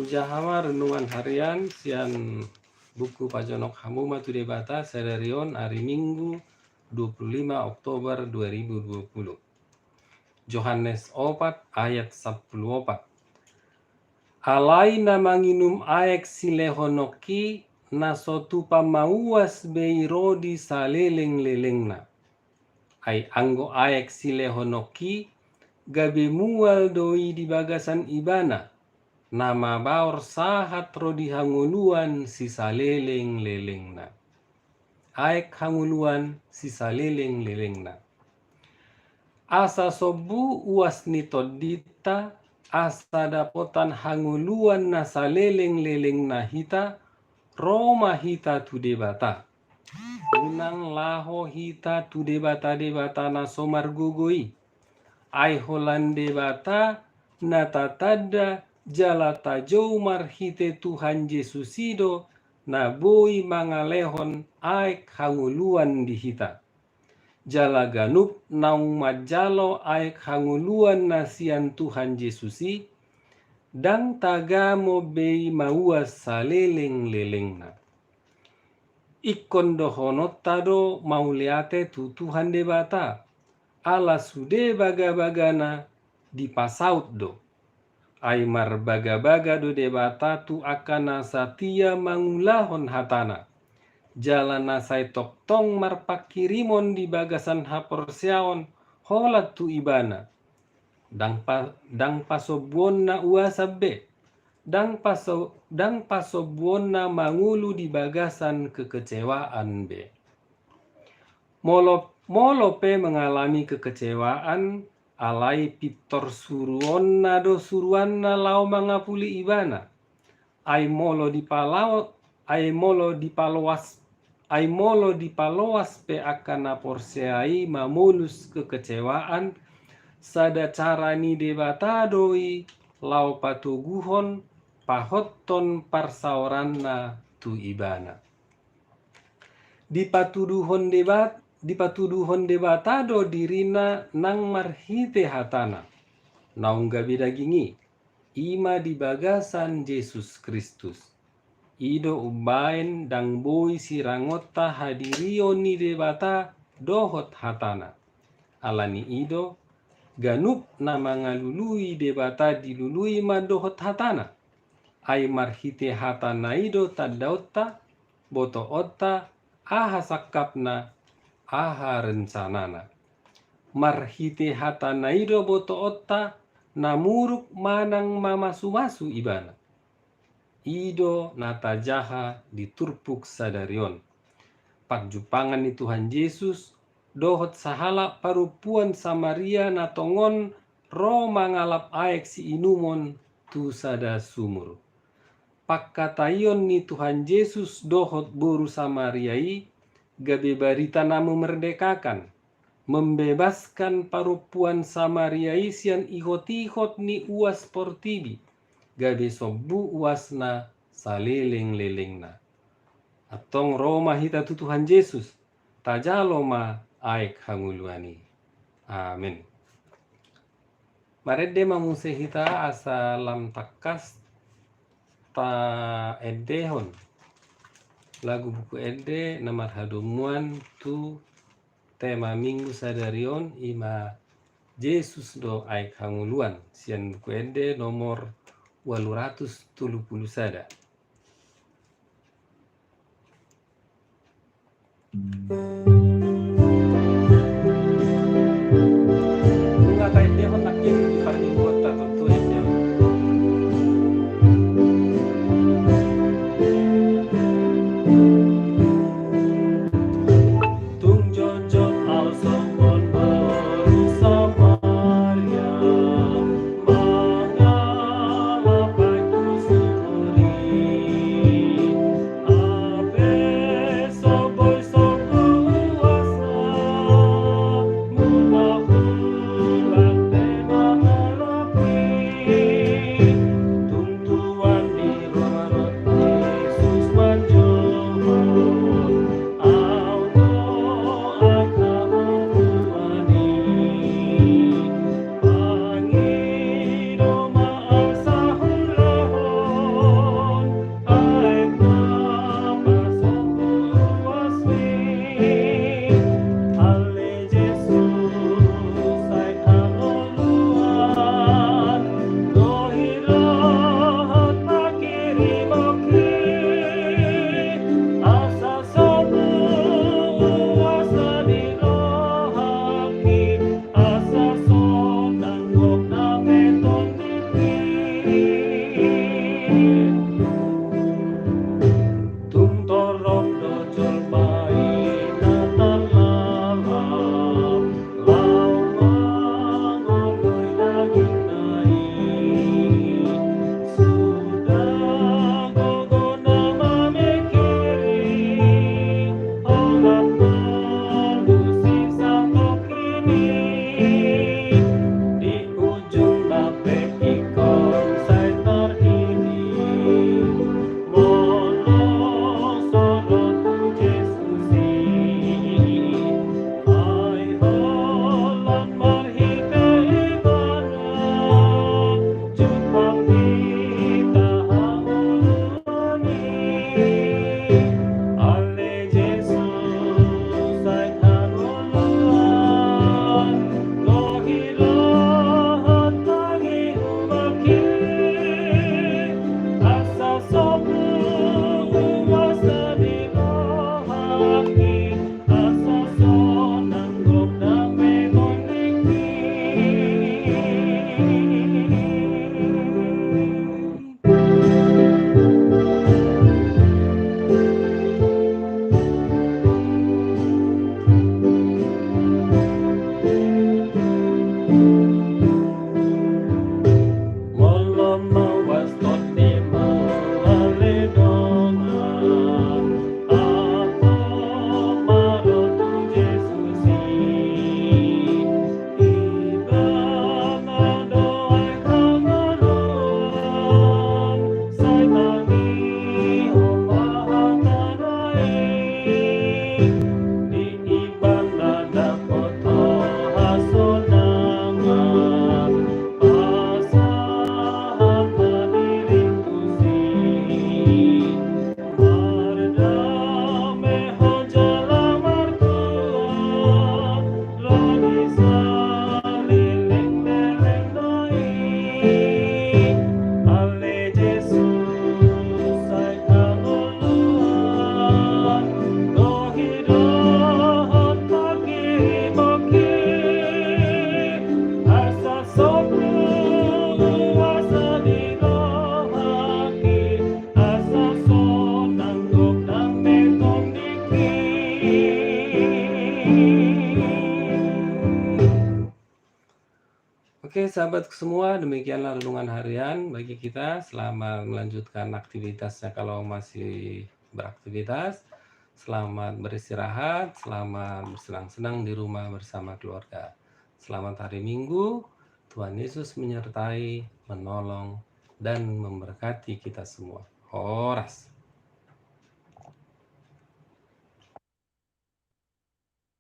Ujahama renungan harian sian buku Pajonok Hamu Matu Debata Sedarion hari Minggu 25 Oktober 2020. Yohanes 4 ayat 14. Alai na manginum aek silehonoki nasotu pamauas beirodi saleleng-lelengna. Ai anggo aek silehonoki gabe mual doi di bagasan ibana. Nama baor sahat rodi hanguluan sisa leleng-lelengna. Aek hanguluan sisa leleng-lelengna. Asa sobu uas nitodita, asa dapotan hanguluan nasa leleng-lelengna hita, Roma hita tu debata. Unang laho hita tu debata-debata na somargugoi. Ai holan debata natatada jalata joumar hite Tuhan Yesus ido na boi mangalehon aek hanguluan di hita. Jala ganup naung majalo aek hanguluan nasian Tuhan Yesusi dang tagamo bei mauas saleleng-lelengna. Ikon dohonot tado mauliate tu Tuhan debata. Ala sude baga-bagana di pasaut do. Aimar baga-baga do debata tu akana satia mangulahon hatana. Jalan nasai toktong marpakirimon di bagasan haporsiaon holat tu ibana. Dang pasobuon na uasabbe. Dang pasobuon na mangulu di bagasan kekecewaan be. Molo pe mengalami kekecewaan, alai pitor suruon na do suruan na lau mangapuli ibana. Ai molo dipaloas pe akan naporseai mamulus kekecewaan, sada cara ni debata doi lau patuguhon pahotton parsaoranna tu ibana. Dipatuduhon debata do dirina nang marhite hatana. Naung gabi dagingi, ima di bagasan Yesus Kristus. Ido ubain dang boi sirangota hadirio ni debata dohot hatana. Alani ido ganup na mangalului debata dilului ma dohot hatana. Ai marhite hatana ido tadautta boto otta aha sakapna aha rencanana. Marhite hatana ido boto otta namuruk manang mamasu-masu ibana. Ido nata jaha diturpuk sadarion. Pagjupangan ni Tuhan Yesus dohot sahala parupuan Samaria natongon ro mangalap aek si inumon tu sada sumur. Pakkatayon ni Tuhan Yesus dohot boru Samariai gabe barita na memerdekakan, membebaskan parupuan Samariai sian ihot-ihot ni uas portibi, gabe sobu uasna saleleng-lelengna. Atong Roma hita tu Tuhan Yesus, tajalo ma aek hanguluani. Amin. Marede mamuse hita asa lam takas ta edehon. Lagu buku ede namar hadomuan tu tema minggu sadarion ima Yesus do aek hanguluan. Sian buku ede nomor 830 sada. Bunga kait dehon nakin paribuat tentu ede. Soboy Oke, sahabatku semua, demikianlah renungan harian bagi kita. Selamat melanjutkan aktivitasnya kalau masih beraktivitas. Selamat beristirahat, selamat bersenang-senang di rumah bersama keluarga. Selamat hari Minggu. Tuhan Yesus menyertai, menolong, dan memberkati kita semua. Horas.